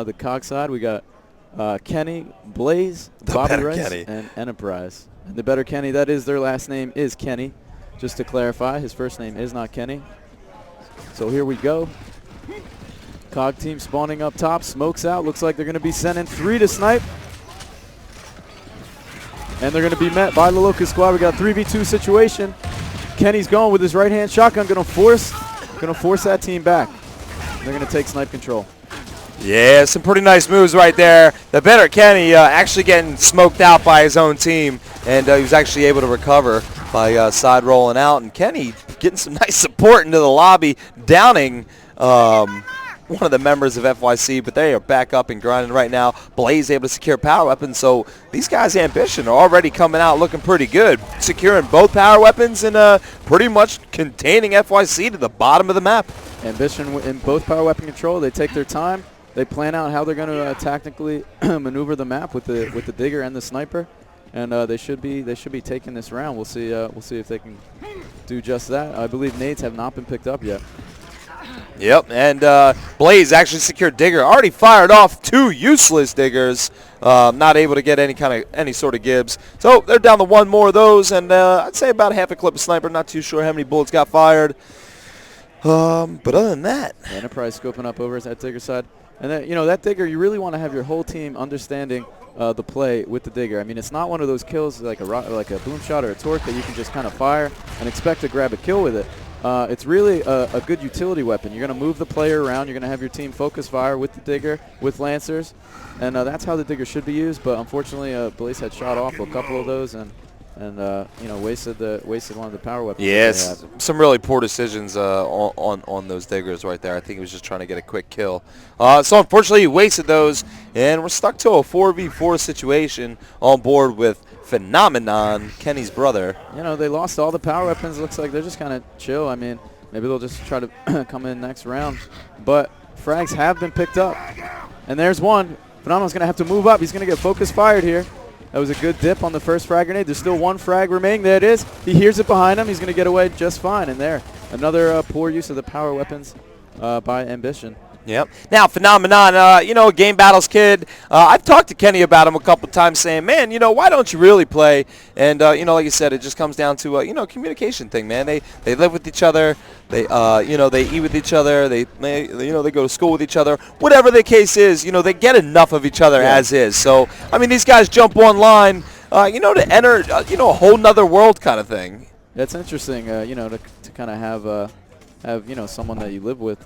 the COG side, we got Kenny, Blaze, Bobby Rice, and Enterprise. And the better Kenny, that is their last name is Kenny. Just to clarify, his first name is not Kenny. So here we go. COG team spawning up top, smokes out. Looks like they're going to be sending 3 to snipe. And they're going to be met by the Locust squad. We got a 3v2 situation. Kenny's going with his right-hand shotgun, going to force that team back. They're going to take snipe control. Yeah, some pretty nice moves right there. The better Kenny actually getting smoked out by his own team, and he was actually able to recover by side rolling out. And Kenny getting some nice support into the lobby, downing one of the members of FYC, but they are back up and grinding right now. Blaze able to secure power weapons, so these guys' Ambition are already coming out looking pretty good, securing both power weapons and pretty much containing FYC to the bottom of the map. Ambition in both power weapon control. They take their time. They plan out how they're going to tactically maneuver the map with the digger and the sniper, and they should be taking this round. We'll see if they can do just that. I believe nades have not been picked up yet. Yep, and Blaze actually secured digger. Already fired off 2 useless diggers. Not able to get any sort of gibs. So they're down to 1 more of those, and I'd say about half a clip of sniper. Not too sure how many bullets got fired. But other than that, Enterprise scoping up over at that digger side, and that digger, you really want to have your whole team understanding the play with the digger. I mean, it's not one of those kills like a boom shot or a torque that you can just kind of fire and expect to grab a kill with it. It's really a good utility weapon. You're going to move the player around. You're going to have your team focus fire with the digger, with lancers, and that's how the digger should be used. But unfortunately, Blaze had shot off a couple of those and wasted one of the power weapons. Yes, some really poor decisions on those diggers right there. I think he was just trying to get a quick kill. So unfortunately, he wasted those, and we're stuck to a 4v4 situation on board with Phenomenon, Kenny's brother. They lost all the power weapons. Looks like they're just kind of chill. I mean, maybe they'll just try to come in next round. But frags have been picked up. And there's one. Phenomenon's going to have to move up. He's going to get focus fired here. That was a good dip on the first frag grenade. There's still 1 frag remaining. There it is. He hears it behind him. He's going to get away just fine. And there, another poor use of the power weapons by Ambition. Yep. Now, Phenomenon, game battles kid. I've talked to Kenny about him a couple times saying, man, why don't you really play? And, like you said, it just comes down to, communication thing, man. They live with each other. They eat with each other. They go to school with each other. Whatever the case is, they get enough of each other as is. So, I mean, these guys jump online, to enter, a whole nother world kind of thing. That's interesting, to kind of have someone that you live with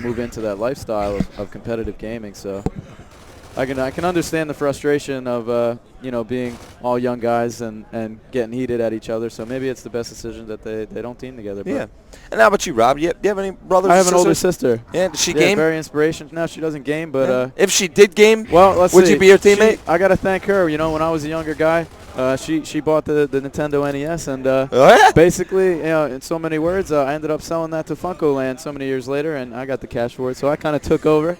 move into that lifestyle of competitive gaming. So I can understand the frustration of being all young guys and getting heated at each other. So maybe it's the best decision that they don't team together. Yeah. And how about you, Rob? Do you have any brothers? I have an older sister. Yeah. Does she game? Very inspirational. No, she doesn't game, but if she did game, well, would you be her teammate? I gotta thank her. When I was a younger guy. She bought the Nintendo NES, and basically, in so many words, I ended up selling that to Funko Land so many years later, and I got the cash for it, so I kind of took over.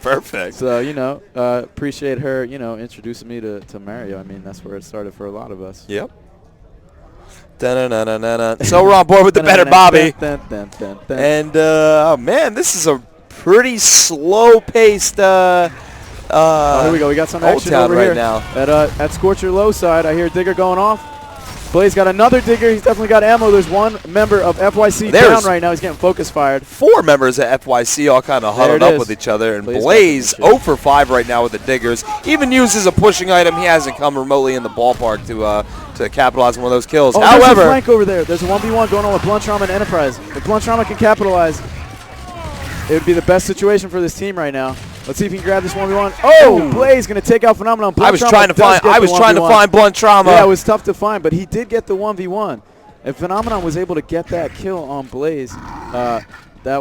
Perfect. So, appreciate her, introducing me to Mario. I mean, that's where it started for a lot of us. Yep. So we're on board with the better Bobby. And, oh, man, this is a pretty slow-paced here we go. We got some action over right here now. At Scorcher low side. I hear digger going off. Blaze got another digger. He's definitely got ammo. There's 1 member of FYC down right now. He's getting focus fired. 4 members of FYC all kind of huddled up with each other. And Blaze 0 for 5 right now with the diggers. Even uses a pushing item. He hasn't come remotely in the ballpark to capitalize on one of those kills. However, there's a flank over there. There's a 1v1 going on with Blunt Trauma and Enterprise. If Blunt Trauma can capitalize, it would be the best situation for this team right now. Let's see if he can grab this 1v1. Oh, Blaze going to take out Phenomenon. I was trying to find Blunt Trauma. Yeah, it was tough to find, but he did get the 1v1. If Phenomenon was able to get that kill on Blaze, that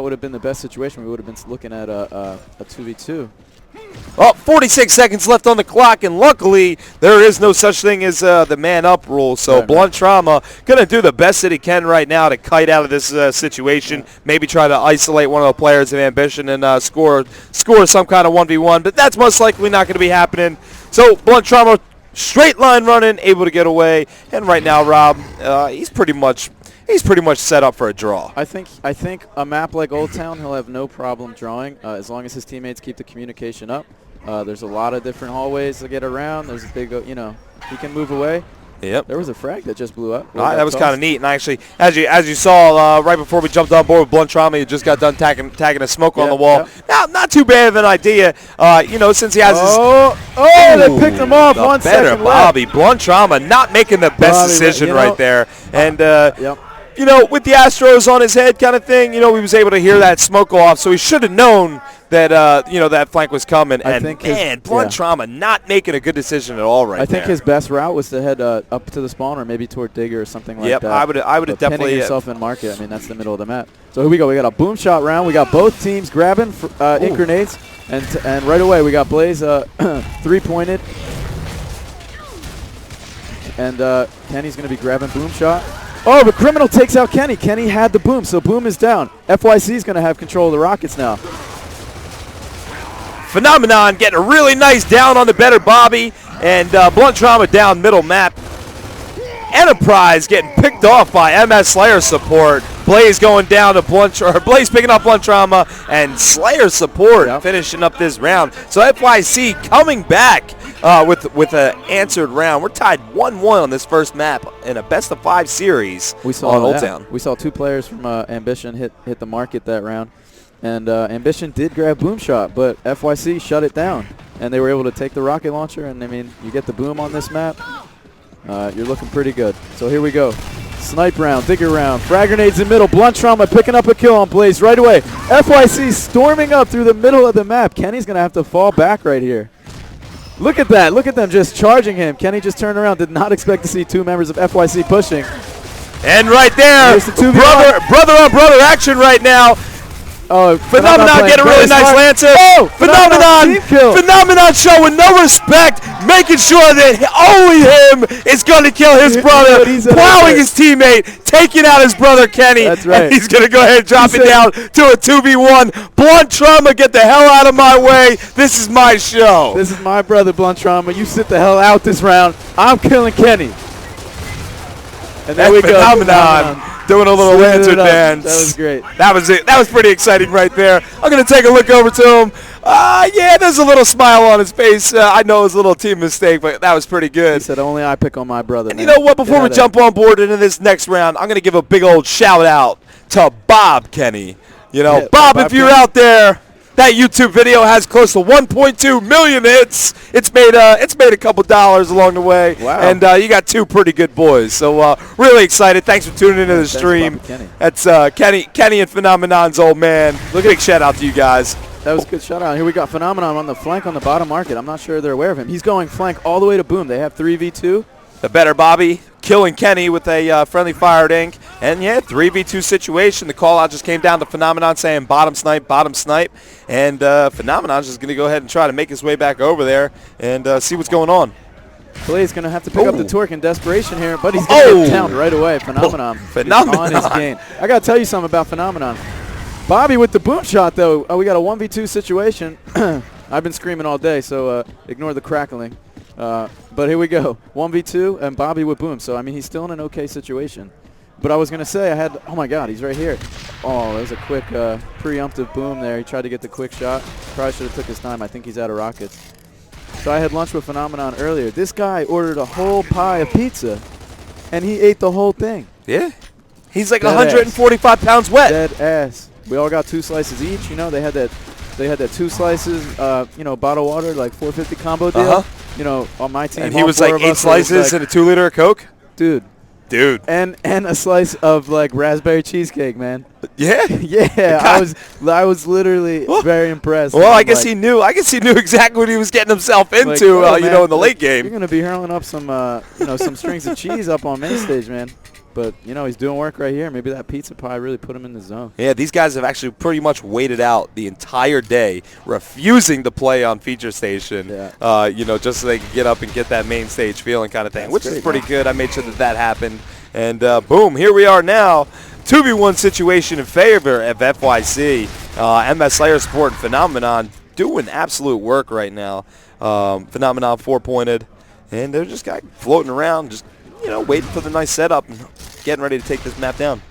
would have been the best situation. We would have been looking at a 2v2. Oh, 46 seconds left on the clock, and luckily there is no such thing as the man-up rule. So Blunt Trauma going to do the best that he can right now to kite out of this situation, maybe try to isolate one of the players of Ambition and score some kind of 1v1, but that's most likely not going to be happening. So Blunt Trauma straight line running, able to get away, and right now, Rob, he's pretty much he's pretty much set up for a draw. I think a map like Old Town, he'll have no problem drawing as long as his teammates keep the communication up. There's a lot of different hallways to get around. There's a big, he can move away. Yep. There was a frag that just blew up. That was kind of neat. And actually, as you saw right before we jumped on board with Blunt Trauma, he just got done tagging a smoke on the wall. Yep. Not too bad of an idea, since he has they picked him off. 1 second left. Bobby. Blunt Trauma not making the best decision right there. And, with the Astros on his head kind of thing, he was able to hear that smoke go off. So he should have known that, that flank was coming. Blunt Trauma not making a good decision at all I think his best route was to head up to the spawn or maybe toward Digger or something like that. I would have definitely. Pinning yourself in market. I mean, that's the middle of the map. So here we go. We got a boom shot round. We got both teams grabbing ink grenades. And right away, we got Blaze three-pointed. And Kenny's going to be grabbing boom shot. Oh, but Criminal takes out Kenny. Kenny had the boom, so boom is down. FYC is going to have control of the Rockets now. Phenomenon getting a really nice down on the better Bobby. And Blunt Trauma down middle map. Enterprise getting picked off by MS Slayer support. Blaze going down to Blaze picking up Blunt Trauma, and Slayer support finishing up this round. So FYC coming back with an answered round. We're tied 1-1 on this first map in a best-of-5 series on Old Town. We saw 2 players from Ambition hit the market that round. And Ambition did grab boom shot, but FYC shut it down. And they were able to take the rocket launcher, and I mean, you get the boom on this map. You're looking pretty good. So here we go. Snipe round, digger round, frag grenades in middle. Blunt Trauma picking up a kill on Blaze right away. FYC storming up through the middle of the map. Kenny's going to have to fall back right here. Look at that. Look at them just charging him. Kenny just turned around. Did not expect to see 2 members of FYC pushing. And right there, brother on brother action right now. Oh, Phenomenon getting a really nice Lancer. Oh, Phenomenon showing no respect, making sure that only him is going to kill his brother, plowing his teammate, taking out his brother Kenny. That's right. And he's going to go ahead and drop it down to a 2v1. Blunt Trauma, get the hell out of my way. This is my show. This is my brother, Blunt Trauma. You sit the hell out this round. I'm killing Kenny. And there we go. Phenomenon. Doing a little lantern dance. That was great. That was it. That was pretty exciting right there. I'm going to take a look over to him. There's a little smile on his face. I know it was a little team mistake, but that was pretty good. He said, only I pick on my brother. And you know what? Before we jump on board into this next round, I'm going to give a big old shout out to Bob Kenny. Bob, if you're out there, that YouTube video has close to 1.2 million hits. It's made a couple dollars along the way. Wow. And you got 2 pretty good boys. So really excited. Thanks for tuning into the stream. That's Kenny and Phenomenon's old man. Big shout out to you guys. That was a good shout out. Here we got Phenomenon on the flank on the bottom market. I'm not sure they're aware of him. He's going flank all the way to boom. They have 3v2. The better Bobby killing Kenny with a friendly fired ink. And 3v2 situation. The call out just came down to Phenomenon saying bottom snipe. And Phenomenon's just going to go ahead and try to make his way back over there and see what's going on. Blaze going to have to pick up the torque in desperation here, but he's going to get downed right away. Phenomenon on his game. I got to tell you something about Phenomenon. Bobby with the boom shot, though. We got a 1v2 situation. I've been screaming all day, so ignore the crackling. But here we go. 1v2 and Bobby with boom. So, I mean, he's still in an okay situation. But I was going to say oh, my God, he's right here. Oh, that was a quick preemptive boom there. He tried to get the quick shot. Probably should have took his time. I think he's out of rockets. So I had lunch with Phenomenon earlier. This guy ordered a whole pie of pizza, and he ate the whole thing. Yeah. He's like 145 pounds wet. Dead ass. We all got 2 slices each. They had that 2 slices, bottled water, like 450 combo deal. On my team. And he was like 8 slices and a 2-liter of Coke? Dude. And a slice of like raspberry cheesecake, man. Yeah. Yeah. I was literally very impressed. Well, I guess he knew. I guess he knew exactly what he was getting himself into. Man, in the late game. You're gonna be hurling up some, some strings of cheese up on main stage, man. But he's doing work right here. Maybe that pizza pie really put him in the zone. Yeah, these guys have actually pretty much waited out the entire day, refusing to play on Feature Station. Yeah. Just so they can get up and get that main stage feeling kind of thing, which is pretty good. I made sure that happened. And boom, here we are now. 2v1 situation in favor of FYC. MS Slayer support and Phenomenon doing absolute work right now. Phenomenon 4-pointed. And they're just floating around, just waiting for the nice setup. getting ready to take this map down.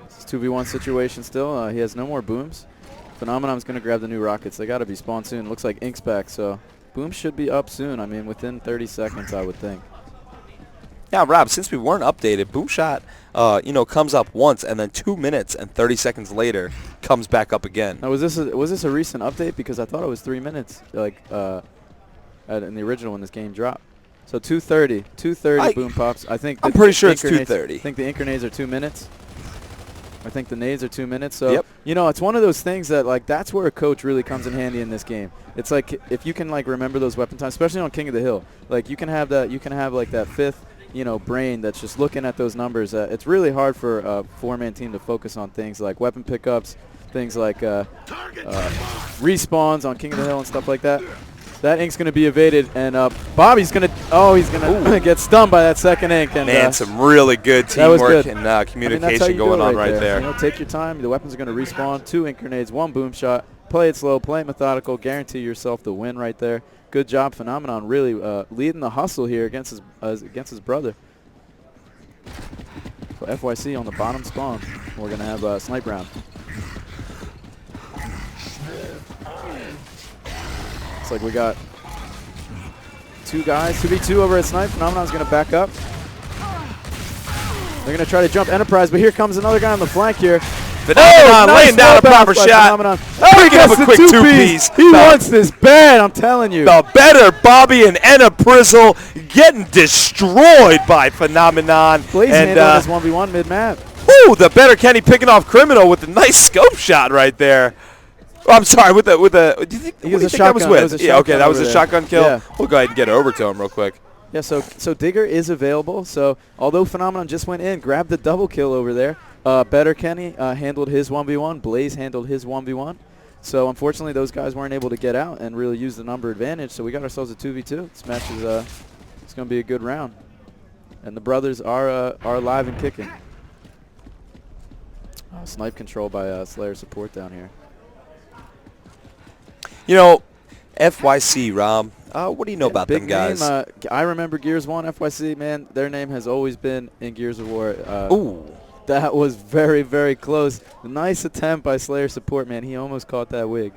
It's 2v1 situation still. He has no more booms. Phenomenon's going to grab the new rockets. They got to be spawned soon. Looks like Ink's back, so boom should be up soon. I mean, within 30 seconds, I would think. Yeah, Rob, since we weren't updated, Boomshot, comes up once, and then 2 minutes and 30 seconds later comes back up again. Now, was this a recent update? Because I thought it was 3 minutes, like in the original when this game dropped. So 2:30 boom pops. I think I'm pretty sure it's 2:30. I think the ink grenades are 2 minutes. I think the nades are 2 minutes. So, yep. It's one of those things that, like, that's where a coach really comes in handy in this game. It's like if you can, like, remember those weapon times, especially on King of the Hill. Like, you can have like, that fifth, brain that's just looking at those numbers. It's really hard for a four-man team to focus on things like weapon pickups, things like respawns on King of the Hill and stuff like that. That ink's going to be evaded, and Bobby's going to get stunned by that second ink. And, man, some really good teamwork and communication going on right there. Take your time. The weapons are going to respawn. 2 ink grenades, 1 boom shot. Play it slow, play it methodical. Guarantee yourself the win right there. Good job, Phenomenon, really leading the hustle here against his brother. So FYC on the bottom spawn. We're going to have a snipe round. Like we got 2 guys, 2v2 over at snipe. Phenomenon's going to back up. They're going to try to jump Enterprise, but here comes another guy on the flank here. Phenomenon laying down a proper shot. Picking up a quick two-piece. He wants this bad, I'm telling you. The better Bobby and Enna Prizzle getting destroyed by Phenomenon. Blaze handled his 1v1 mid-map. Ooh, the better Kenny picking off Criminal with a nice scope shot right there. Oh, I'm sorry, with a. What do you think that was with? Yeah, okay, that was a shotgun kill. Yeah. We'll go ahead and get over to him real quick. Yeah, so Digger is available. So although Phenomenon just went in, grabbed the double kill over there. Better Kenny handled his 1v1. Blaze handled his 1v1. So unfortunately, those guys weren't able to get out and really use the number advantage. So we got ourselves a 2v2. This match is it's going to be a good round, and the brothers are alive and kicking. Snipe control by Slayer support down here. FYC, Rob, what do you know about them guys? Name, I remember Gears 1, FYC, man, their name has always been in Gears of War. Ooh. That was very, very close. Nice attempt by Slayer support, man. He almost caught that wig.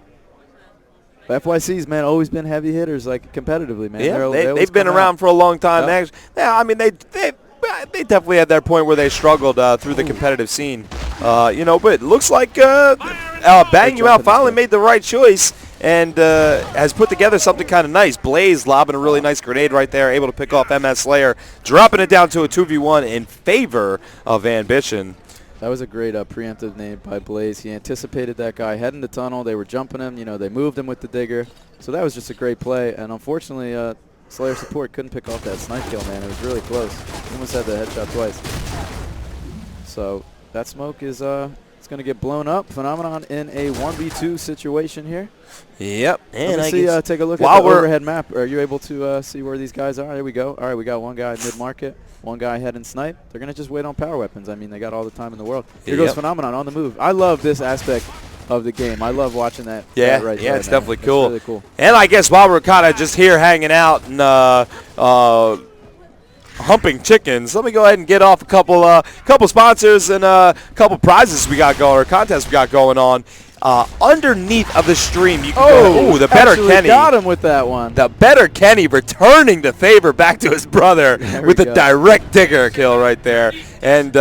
But FYC's, man, always been heavy hitters, like, competitively, man. Yeah, they've been around for a long time. Yep. Yeah, I mean, they definitely had that point where they struggled through the competitive scene. But it looks like Bang You Out finally made the right choice and has put together something kind of nice. Blaze lobbing a really nice grenade right there, able to pick off MS Slayer, dropping it down to a 2v1 in favor of Ambition. That was a great preemptive name by Blaze. He anticipated that guy heading the tunnel. They were jumping him. They moved him with the digger. So that was just a great play. And unfortunately, Slayer support couldn't pick off that snipe kill, man. It was really close. He almost had the headshot twice. So that smoke is it's going to get blown up. Phenomenon in a 1v2 situation here. Yep. And let's take a look at the overhead map. Are you able to see where these guys are? There we go. All right, we got one guy mid-market, one guy heading snipe. They're going to just wait on power weapons. I mean, they got all the time in the world. Here goes Phenomenon on the move. I love this aspect of the game. I love watching that. Yeah, right yeah, there, it's definitely cool. It's really cool. And I guess while we're kind of just here hanging out and humping chickens, let me go ahead and get off a couple sponsors and a couple prizes we got going, or contests we got going on. Underneath of the stream, you can go. Oh, the better Kenny got him with that one. The better Kenny returning the favor back to his brother with a direct digger kill right there, and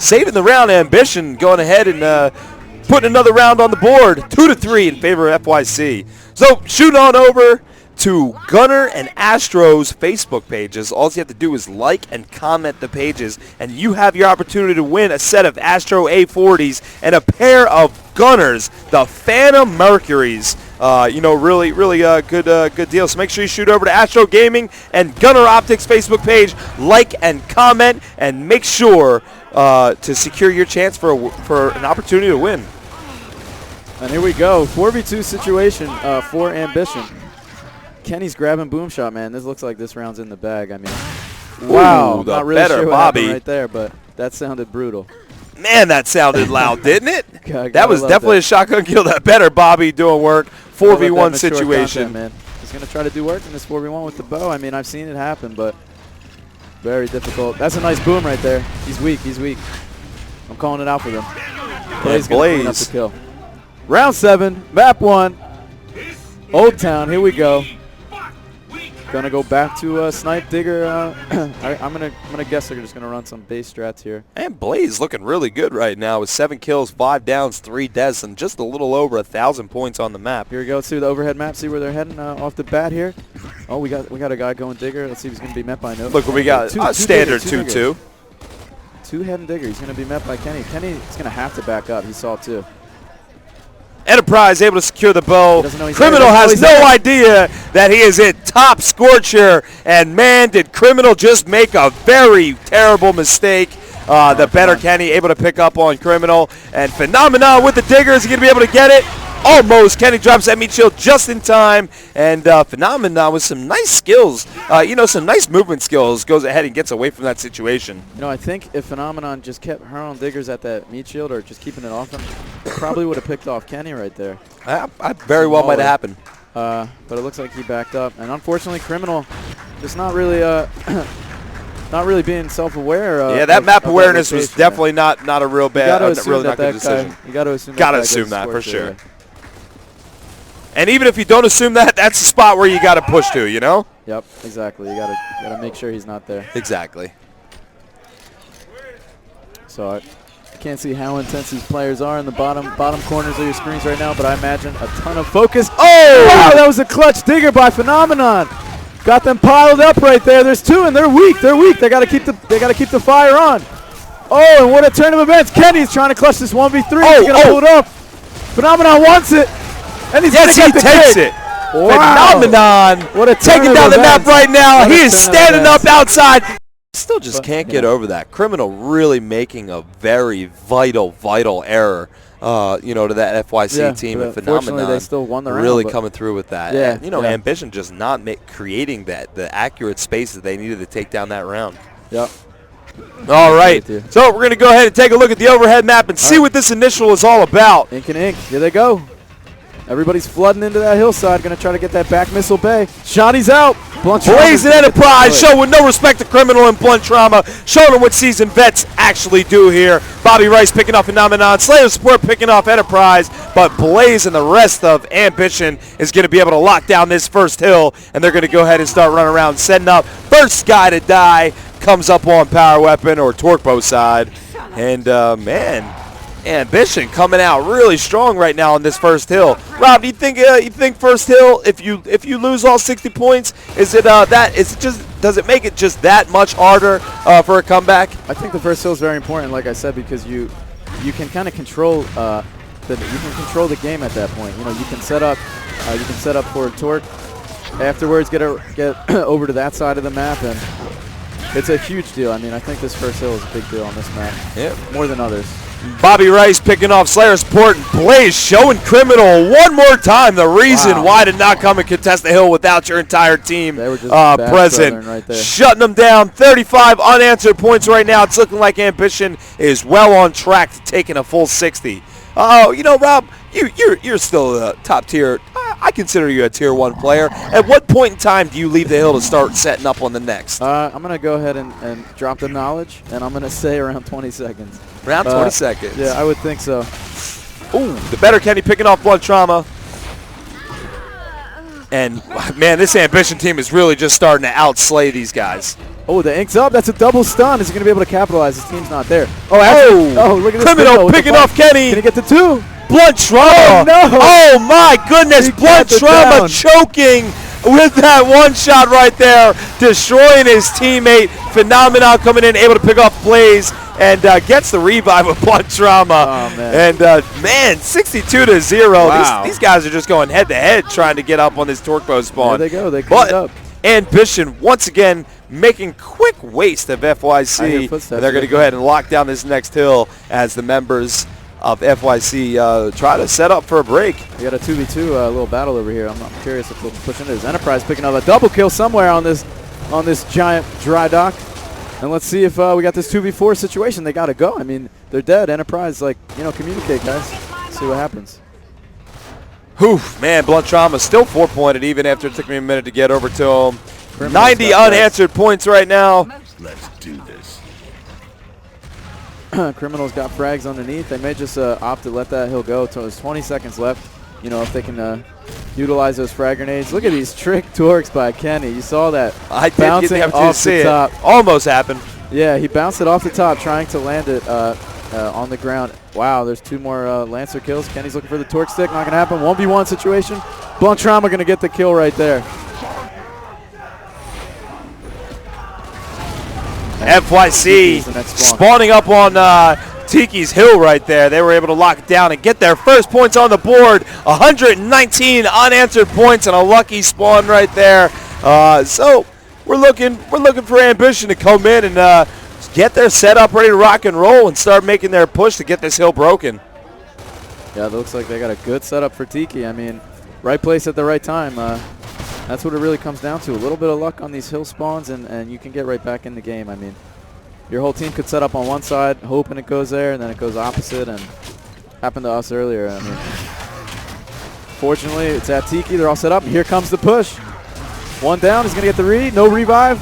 saving the round. Ambition going ahead and putting another round on the board, 2-3 in favor of FYC. So shoot on over to Gunner and Astro's Facebook pages. All you have to do is like and comment the pages, and you have your opportunity to win a set of Astro A40s and a pair of Gunners, the Phantom Mercuries. Really good deal. So make sure you shoot over to Astro Gaming and Gunner Optics Facebook page, like and comment, and make sure to secure your chance for an opportunity to win. And here we go, 4v2 situation for Ambition. Kenny's grabbing boom shot, man. This looks like this round's in the bag. I mean, wow, the not really better sure what Bobby happened right there, but that sounded brutal. Man, that sounded loud, didn't it? That was definitely a shotgun kill. That better Bobby doing work. 4v1 situation. Content, man. He's gonna try to do work in this 4v1 with the bow. I mean, I've seen it happen, but Very difficult. That's a nice boom right there. He's weak. He's weak. I'm calling it out for them. Blaze gonna clean up the kill. Round 7, map 1. Old Town. Here we go. Gonna go back to Snipe Digger. I'm gonna guess they're just gonna run some base strats here. And Blaze looking really good right now with 7 kills, 5 downs, 3 deaths, and just a little over 1,000 points on the map. Here we go. Let's see the overhead map. See where they're heading off the bat here. Oh, we got a guy going Digger. Let's see if he's gonna be met by no. Look what we got. Standard 2-2. 2 heading Digger. He's gonna be met by Kenny. Kenny is gonna have to back up. He saw 2. Enterprise able to secure the bow. Criminal there. has no idea that he is at top Scorcher. And man, did Criminal just make a very terrible mistake. The better Kenny able to pick up on Criminal. And Phenomenon with the Digger. Is he going to be able to get it? Almost. Kenny drops that meat shield just in time. And Phenomenon with some nice skills, some nice movement skills, goes ahead and gets away from that situation. I think if Phenomenon just kept her own Diggers at that meat shield or just keeping it off him, it probably would have picked off Kenny right there. I very well might have happened. But it looks like he backed up. And unfortunately, Criminal just not really not really being self-aware. Yeah, that map awareness was definitely not a real bad, really not good decision. You got to assume. Got to assume that for sure. And even if you don't assume that, that's the spot where you got to push to, Yep, exactly. You gotta make sure he's not there. Exactly. So I can't see how intense these players are in the bottom corners of your screens right now, but I imagine a ton of focus. Oh! Wow, that was a clutch Digger by Phenomenon. Got them piled up right there. There's 2, and they're weak. They're weak. They gotta keep the fire on. Oh, and what a turn of events! Kenny's trying to clutch this 1v3. He's gonna pull it up. Phenomenon wants it. And he's yes, he takes it. Wow. Phenomenon. What a taking down the map right now. He is standing up outside. Still just can't get over that. Criminal really making a very vital error, to that FYC team. And Phenomenon they still won the round, really coming through with that. Yeah, and, Ambition just not creating the accurate spaces they needed to take down that round. Yep. All right. So we're going to go ahead and take a look at the overhead map and see what this initial is all about. Ink and ink. Here they go. Everybody's flooding into that hillside, going to try to get that back missile bay. Shotty's out. Blazing Enterprise showing no respect to Criminal and Blunt Trauma, showing them what seasoned vets actually do here. Bobby Rice picking off Phenomenon, Slayer Support picking off Enterprise, but Blaze and the rest of Ambition is going to be able to lock down this first hill, and they're going to go ahead and start running around, setting up. First guy to die comes up on Power Weapon or Torque Bow side, and man. Ambition coming out really strong right now on this first hill. Rob, do you think first hill, if you lose all 60 points, does it make it just that much harder for a comeback? I think the first hill is very important, like I said, because you can kind of control the game at that point. You can set up for Torque. Afterwards, get over to that side of the map, and it's a huge deal. I mean, I think this first hill is a big deal on this map. Yeah, more than others. Bobby Rice picking off Slayer Support, and Blaze showing Criminal one more time the reason why to not come and contest the hill without your entire team present. Right there. Shutting them down. 35 unanswered points right now. It's looking like Ambition is well on track to taking a full 60. Rob, you're still a top tier. I consider you a tier 1 player. At what point in time do you leave the hill to start setting up on the next? I'm going to go ahead and drop the knowledge, and I'm going to say around 20 seconds. Around 20 seconds. Yeah, I would think so. Ooh, the better Kenny picking off Blood Trauma. And, man, this Ambition team is really just starting to outslay these guys. Oh, the ink's up. That's a double stun. Is he going to be able to capitalize? His team's not there. Oh, look at this. Criminal picking off Kenny. Can he get to 2? Blunt Trauma. Oh, no. Oh, my goodness. Blunt Trauma choking with that one shot right there, destroying his teammate. Phenomenon coming in, able to pick off Blaze, and gets the revive with Blunt Trauma. Oh, man. And, man, 62-0. Wow. These guys are just going head-to-head trying to get up on this Torque Bow spawn. There they go. They cleaned up. Ambition, once again, making quick waste of FYC. And they're going to go ahead and lock down this next hill as the members of FYC try to set up for a break. We got a 2v2 little battle over here. I'm curious if they'll push into this. Enterprise picking up a double kill somewhere on this giant dry dock. And let's see if we got this 2v4 situation. They got to go. I mean, they're dead. Enterprise, communicate, guys. See what happens. Man, Blunt Trauma still 4-pointed even after it took me a minute to get over to him. 90 unanswered points right now. Let's do this. Criminal's got frags underneath. They may just opt to let that hill go. So there's 20 seconds left. You know, if they can utilize those frag grenades. Look at these trick torques by Kenny. You saw that. I did bouncing get the opportunity off to see the top. it. Almost happened. Yeah, he bounced it off the top, trying to land it on the ground. Wow, there's 2 more Lancer kills. Kenny's looking for the torque stick. Not going to happen. 1v1 situation. Blunt Trauma going to get the kill right there. FYC spawning up on Tiki's Hill right there. They were able to lock it down and get their first points on the board. 119 unanswered points and a lucky spawn right there. So we're looking for Ambition to come in and get their setup ready to rock and roll and start making their push to get this hill broken. Yeah, it looks like they got a good setup for Tiki. I mean, right place at the right time. That's what it really comes down to. A little bit of luck on these hill spawns, and you can get right back in the game. I mean, your whole team could set up on one side, hoping it goes there, and then it goes opposite, and happened to us earlier. I mean, fortunately, it's at Tiki. They're all set up. Here comes the push. 1 down. He's going to get the read. No revive.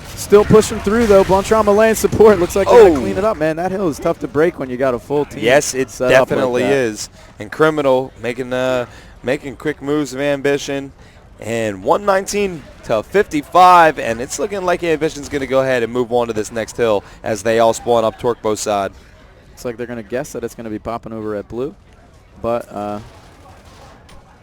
Still pushing through, though. Blunt Trauma laying support. Looks like they're going to clean it up, man. That hill is tough to break when you got a full team. Yes, it definitely is. And Criminal making quick moves of Ambition. And 119 to 55, and it's looking like Ambition's going to go ahead and move on to this next hill as they all spawn up torque both sides. Looks like they're going to guess that it's going to be popping over at blue. But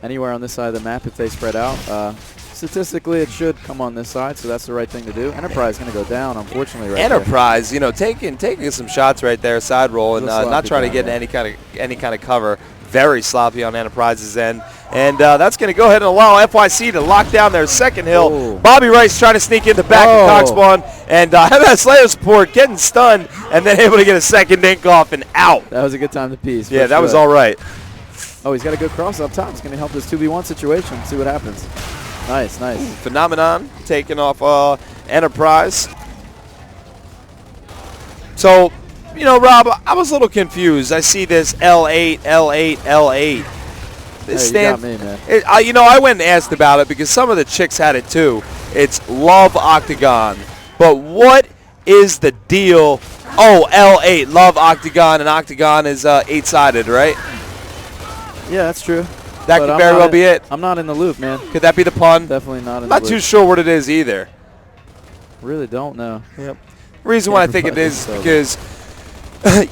anywhere on this side of the map, if they spread out, statistically it should come on this side, so that's the right thing to do. Enterprise is going to go down, unfortunately, right Enterprise, you know, taking some shots right there, side roll, and not trying to get any kind of cover. Very sloppy on Enterprise's end. And that's going to go ahead and allow FYC to lock down their second hill. Oh. Bobby Rice trying to sneak in the back of Cockspawn. And MS Slayer support getting stunned and then able to get a second dink off and out. That was a good time to piece. Yeah, that was all right. Oh, he's got a good cross up top. He's going to help this 2v1 situation. See what happens. Nice, nice. Phenomenon taking off Enterprise. So, you know, Rob, I was a little confused. I see this L8, L8, L8. This hey, you got me, man. You know, I went and asked about it because some of the chicks had it too. It's Love Octagon. But what is the deal? Oh, L8, Love Octagon, and Octagon is 8-sided, right? Yeah, that's true. That could very well be it. I'm not in the loop, man. Could that be the pun? Definitely not in the loop. Not too sure what it is either. Really don't know. Yep. The reason why I think it is because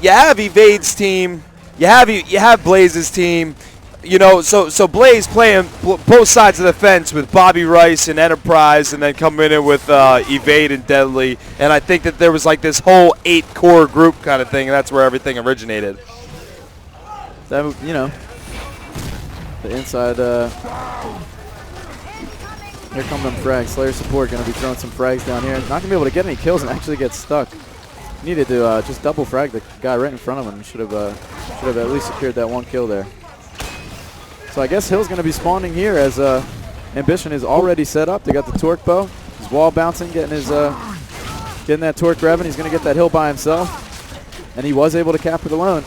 you have Evade's team, you have Blaze's team, you know, so Blaze playing both sides of the fence with Bobby Rice and Enterprise, and then coming in with Evade and Deadly, and I think that there was like this whole 8-core group kind of thing, and that's where everything originated. That, you know, the inside. Here come them frags. Slayer support going to be throwing some frags down here. Not going to be able to get any kills and actually get stuck. Needed to just double frag the guy right in front of him. Should have at least secured that 1 kill there. So I guess Hill's going to be spawning here as Ambition is already set up. They got the torque bow. He's wall bouncing, getting that torque revving. He's going to get that hill by himself, and he was able to cap it alone.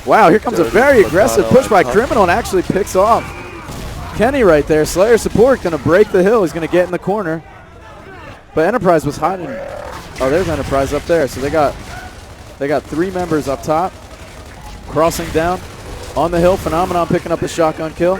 Wow, here comes a very aggressive push by Criminal and actually picks off Kenny right there. Slayer support going to break the hill. He's going to get in the corner, but Enterprise was hiding. Oh, there's Enterprise up there. So they got 3 members up top, crossing down on the hill. Phenomenon picking up the shotgun kill,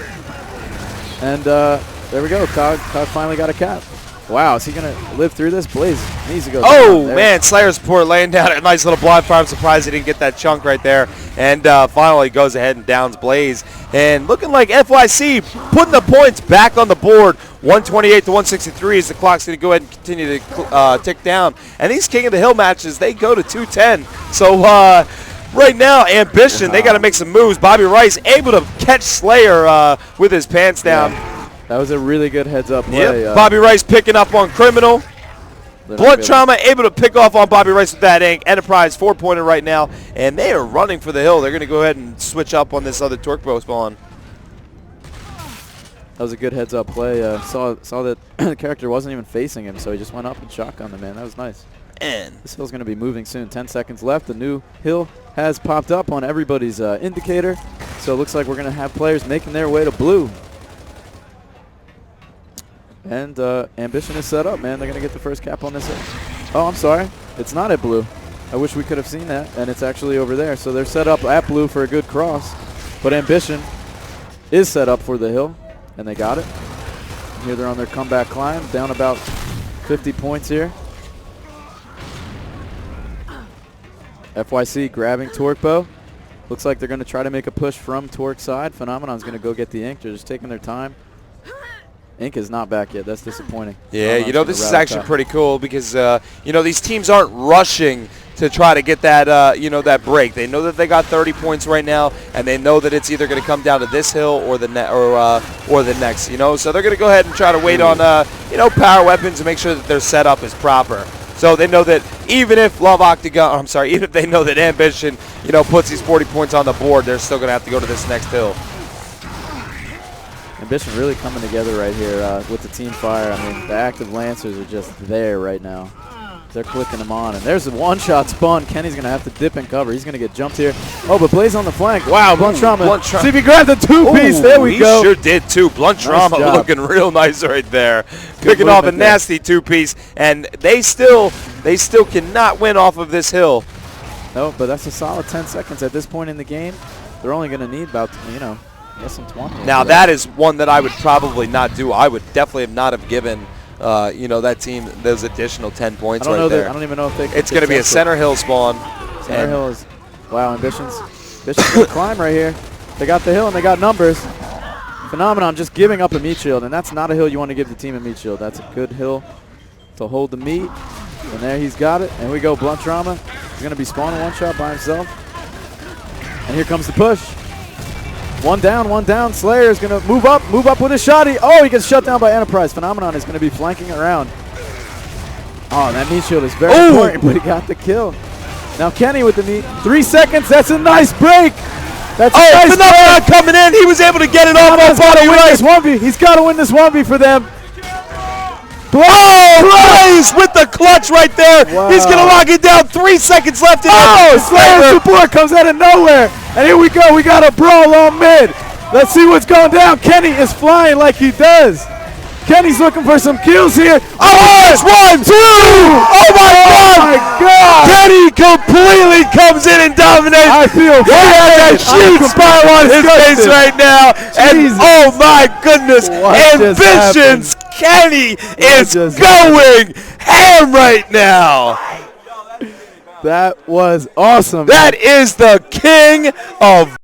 and there we go. Cog finally got a cap. Wow, is he going to live through this? Blaze needs to go. Oh, man, Slayer support laying down a nice little blind fire. I'm surprised he didn't get that chunk right there. And finally goes ahead and downs Blaze. And looking like FYC putting the points back on the board. 128 to 163 as the clock's going to go ahead and continue to tick down. And these King of the Hill matches, they go to 210. So right now, Ambition, they got to make some moves. Bobby Rice able to catch Slayer with his pants down. Yeah. That was a really good heads-up play. Yep. Bobby Rice picking up on Criminal. Blunt Trauma able to pick off on Bobby Rice with that ink. Enterprise 4-pointer right now, and they are running for the hill. They're going to go ahead and switch up on this other torque bow spawn. That was a good heads-up play. Saw that the character wasn't even facing him, so he just went up and shotgunned the man. That was nice. And this hill's going to be moving soon. 10 seconds left. The new hill has popped up on everybody's indicator, so it looks like we're going to have players making their way to blue. And Ambition is set up, man. They're going to get the first cap on this hill. Oh, I'm sorry. It's not at blue. I wish we could have seen that, and it's actually over there. So they're set up at blue for a good cross. But Ambition is set up for the hill, and they got it. Here they're on their comeback climb, down about 50 points here. FYC grabbing Torque Bow. Looks like they're going to try to make a push from Torque's side. Phenomenon's going to go get the ink. They're just taking their time. Ink is not back yet. That's disappointing. Yeah, you know, this is actually pretty cool because, you know, these teams aren't rushing to try to get that, you know, that break. They know that they got 30 points right now, and they know that it's either going to come down to this hill or the next, you know. So they're going to go ahead and try to wait on, you know, power weapons and make sure that their setup is proper. So they know that even if even if they know that Ambition, you know, puts these 40 points on the board, they're still going to have to go to this next hill. Ambition really coming together right here with the team fire. I mean, the active Lancers are just there right now. They're clicking them on, and there's a one-shot spawn. Kenny's going to have to dip and cover. He's going to get jumped here. Oh, but Blaze on the flank. Wow, Blunt Trauma. See if he grabbed the two-piece. There we go. He sure did, too. Blunt Trauma looking real nice right there. Picking off a nasty two-piece, and they still cannot win off of this hill. No, but that's a solid 10 seconds at this point in the game. They're only going to need about, you know, less than 20. Now, that is one that I would probably not do. I would definitely not have given you know, that team those additional 10 points right there. I don't even know if they can. It's going to be a center hill spawn. Center hill is, wow, Ambition's going to climb right here. They got the hill and they got numbers. Phenomenon just giving up a meat shield, and that's not a hill you want to give the team a meat shield. That's a good hill to hold the meat. And there he's got it. And we go, Blunt Trauma. He's going to be spawning one shot by himself. And here comes the push. One down. Slayer is going to move up with a shotty. Oh, he gets shut down by Enterprise. Phenomenon is going to be flanking around. Oh, that meat shield is very important, but he got the kill. Now Kenny with the meat. 3 seconds. That's a nice break. That's a nice Phenomenon coming in. He was able to get it off on bottom right. He's got to win this 1v for them. Blaze with the clutch right there. Wow. He's going to lock it down. 3 seconds left. Slayer support comes out of nowhere. And here we go. We got a brawl on mid. Let's see what's going down. Kenny is flying like he does. Kenny's looking for some kills here. Oh, it's 1, 2. Oh, my God. Kenny completely comes in and dominates. I feel he has a huge smile on his face right now. And oh, my goodness. Ambitions. Kenny is going ham right now. That was awesome. That is the king of